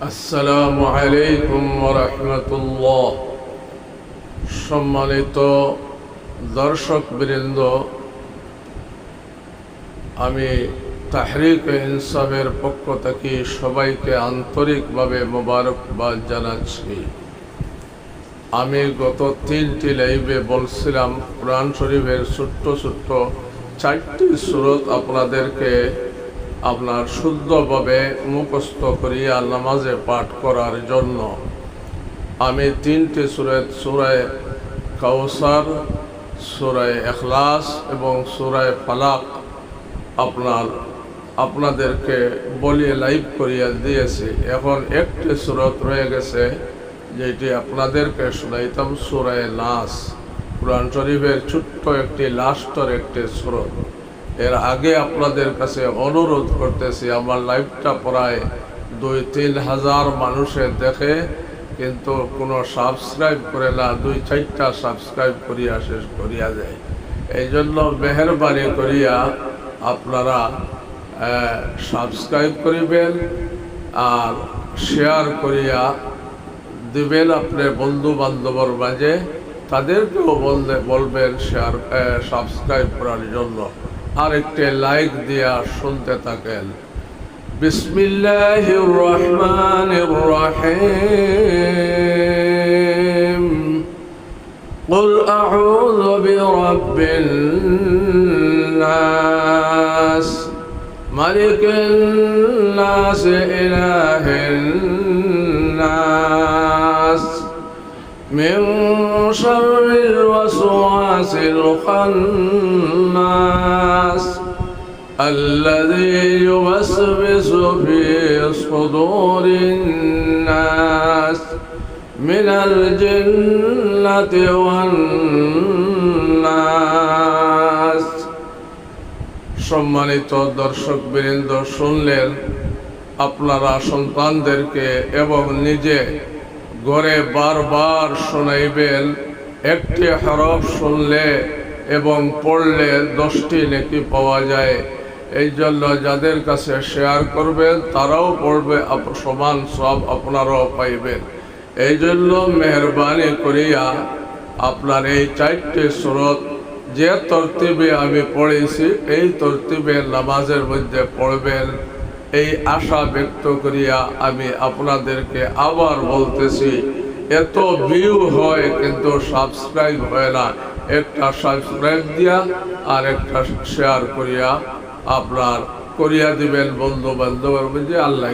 আসসালামু আলাইকুম ওয়া রাহমাতুল্লাহ। সম্মানিত দর্শকবৃন্দ, আমি তাহরিকে ইনসাফের পক্ষ থেকে সবাইকে আন্তরিকভাবে মোবারকবাদ জানাচ্ছি। আমি গত 3টি লাইভে বলছিলাম কোরআন শরীফের ছোট্ট ছোট্ট 4টি সূরত আপনাদেরকে আপনার শুদ্ধভাবে মুখস্থ করিয়া নামাজে পাঠ করার জন্য। আমি 3টি সূরা, সূরা কাউসার, সূরা ইখলাস এবং সূরা ফালাক আপনাদেরকে বলিয়ে লাইভ করিয়া দিয়েছি। এখন একটি সূরত রয়ে গেছে যেটি আপনাদেরকে শোনাইতাম, সূরা নাস। কোরআন শরীফের ছোট্ট একটি লাস্টের একটি সূরত। এর আগে আপনাদের কাছে অনুরোধ করতেছি, আমার লাইভটা প্রায় 2-3 হাজার মানুষে দেখে কিন্তু কোনো সাবস্ক্রাইব করে না, 2-4টা সাবস্ক্রাইব করিয়া শেষ করিয়া যায়। এই জন্য মেহরবানি করিয়া আপনারা সাবস্ক্রাইব করিবেন আর শেয়ার করিয়া দিবেন আপনার বন্ধু বান্ধবর মাঝে, তাদেরকেও বলবেন শেয়ার সাবস্ক্রাইব করার জন্য। আর একটি লাইক দিয়া শুনতে থাকেন। বিসমিল্লাহির রহমানির রহিম। কুল আউযু বিরাব্বিন নাস, মালিকিন নাস, ইলাহিন নাস, মিন শাররিল ওয়াসওয়াসিল খান্নাস, الذي يوسوس في صدور الناس من الجنة والناس। সম্মানিত দর্শকবৃন্দ, শুনলেন। আপনারা সন্তানদেরকে এবং নিজে ঘরে বারবার শোনাইবেন। একটি হরফ শুনলে এবং পড়লে 10টি নেকি পাওয়া যায়। এই জন্য যাদের কাছে শেয়ার করবেন তারাও পড়বে, সমান সব আপনারাও পাইবেন। এই জন্য মেহরবানি করিয়া আপনার এই 4টি সূরত যে তরতিবে আমি পড়েছি এই তরতিবে নামাজের মধ্যে পড়বেন, এই আশা ব্যক্ত করিয়া আমি আপনাদেরকে আবার বলতেছি। এত ভিউ হয় কিন্তু সাবস্ক্রাইব হয় না। একটা সাবস্ক্রাইব দিয়া আর একটা শেয়ার করিয়া আপনার করিয়া দিবেন বন্ধু বান্ধবের মধ্যে। আল্লাহ